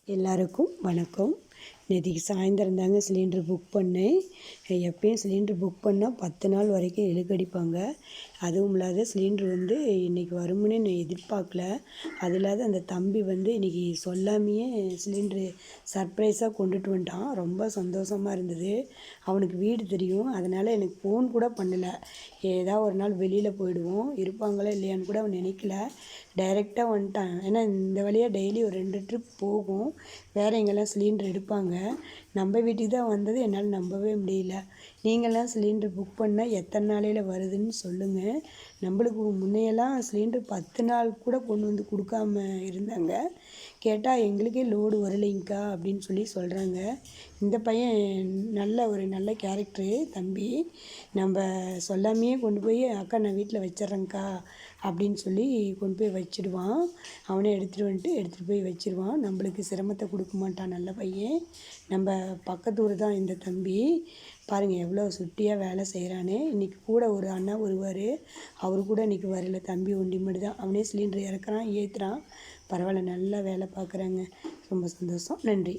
எல்லாருக்கும் வணக்கம். நேத்திக்கு சாயந்தரம் தாங்க சிலிண்டர் புக் பண்ணேன். எப்பயும் சிலிண்டர் புக் பண்ணால் 10 நாள் வரைக்கும் இழுக்கடிப்பாங்க. அதுவும் இல்லாத சிலிண்டர் இன்றைக்கி வரும்னே நான் எதிர்பார்க்கல. அது இல்லாத அந்த தம்பி இன்றைக்கி சொல்லாமையே சிலிண்டரு சர்ப்ரைஸாக கொண்டுட்டு வந்துட்டான். ரொம்ப சந்தோஷமாக இருந்தது. அவனுக்கு வீடு தெரியும், அதனால் எனக்கு ஃபோன் கூட பண்ணலை. ஏதாவது ஒரு நாள் வெளியில் போயிடுவோம், இருப்பாங்களா இல்லையான்னு கூட அவன் நினைக்கல. டைரெக்டாக வந்துட்டான். ஏன்னா இந்த வழியாக டெய்லி ஒரு 2 ட்ரிப் போகும். வேறு எங்கெல்லாம் சிலிண்டர் எடுப்பாங்க. நம்ம வீட்டுக்கு தான் வந்தது. என்னால் நம்பவே முடியல. நீங்கள்லாம் சிலிண்டர் புக் பண்ணால் எத்தனை நாளையில் வருதுன்னு சொல்லுங்கள். நம்மளுக்கு முன்னையெல்லாம் சிலிண்டர் 10 நாள் கூட கொண்டு வந்து கொடுக்காம இருந்தாங்க. கேட்டால் எங்களுக்கே லோடு வரலைங்க்கா அப்படின்னு சொல்லி சொல்கிறாங்க. இந்த பையன் நல்ல கேரக்டரு தம்பி. நம்ம சொல்லாமையே கொண்டு போய் அக்கா நான் வீட்டில் வச்சிட்றேங்க்கா அப்படின்னு சொல்லி கொண்டு போய் வச்சிடுவான். அவனே எடுத்துகிட்டு போய் வச்சிடுவான். நம்மளுக்கு சிரமத்தை கொடுக்க மாட்டான். நல்ல பையன். நம்ம பக்கத்து ஊர் தான் இந்த தம்பி. பாருங்கள் எவ்வளோ சுட்டியாக வேலை செய்கிறானே. இன்றைக்கி கூட ஒரு அண்ணா வருவார். அவர் கூட இன்றைக்கி வரல. தம்பி ஒண்டி மட்டும் தான். அவனே சிலிண்டர் இறக்குறான், ஏற்றுறான். பரவாயில்ல, நல்லா வேலை பார்க்குறாங்க. ரொம்ப சந்தோஷம். நன்றி.